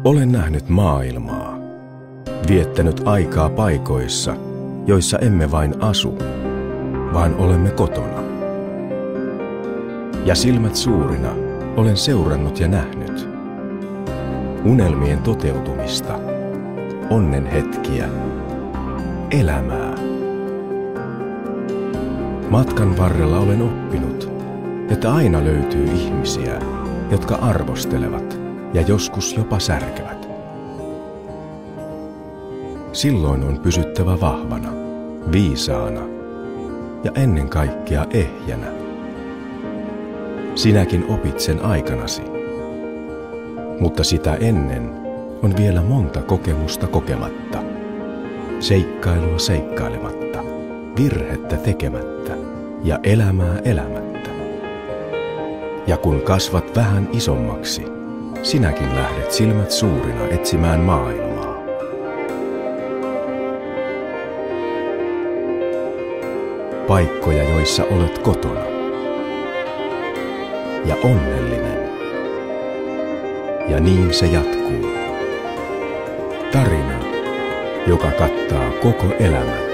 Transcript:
Olen nähnyt maailmaa, viettänyt aikaa paikoissa, joissa emme vain asu, vaan olemme kotona. Ja silmät suurina olen seurannut ja nähnyt unelmien toteutumista, onnen hetkiä, elämää. Matkan varrella olen oppinut, että aina löytyy ihmisiä, jotka arvostelevat ja joskus jopa särkevät. Silloin on pysyttävä vahvana, viisaana ja ennen kaikkea ehjänä. Sinäkin opit sen aikanasi, mutta sitä ennen on vielä monta kokemusta kokematta, seikkailua seikkailematta, virhettä tekemättä ja elämää elämättä. Ja kun kasvat vähän isommaksi, sinäkin lähdet silmät suurina etsimään maailmaa. Paikkoja, joissa olet kotona ja onnellinen. Ja niin se jatkuu. Tarina, joka kattaa koko elämän.